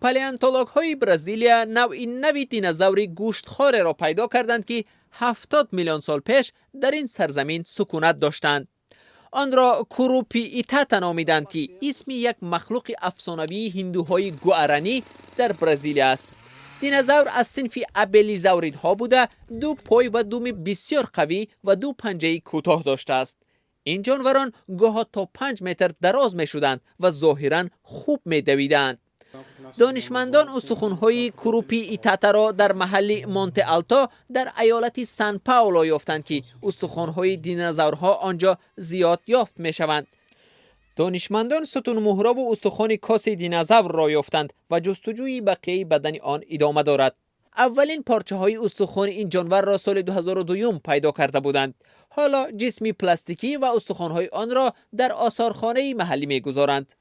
پلیانتولوگ های برزیلیا نوعی دینازور گوشتخوار را پیدا کردند که 70 میلیون سال پیش در این سرزمین سکونت داشتند. آن را کوروپی ایتاتا نامیدند که اسم یک مخلوق افسانوی هندوهای گوارانی در برزیل است. دینازور از صنف ابلیزوریدها بوده، 2 پای و دوم بسیار قوی و 2 پنجه کوتاه داشته است. این جانوران گاهی تا 5 متر دراز می شدند و ظاهراً خوب می دویدند. دانشمندان استخوان‌های کوروپی ایتاتا را در محل مونت آلتو در ایالت سان پائولو یافتند که استخوان‌های دینازورها آنجا زیاد یافت می‌شوند. دانشمندان ستون مهره و استخوان کاس دینازور را یافتند و جستجوی بقیه بدن آن ادامه دارد. اولین پارچه‌های استخوان این جانور را سال 2002 پیدا کرده بودند. حالا جسمی پلاستیکی و استخوان‌های آن را در آثارخانه محلی می‌گذارند.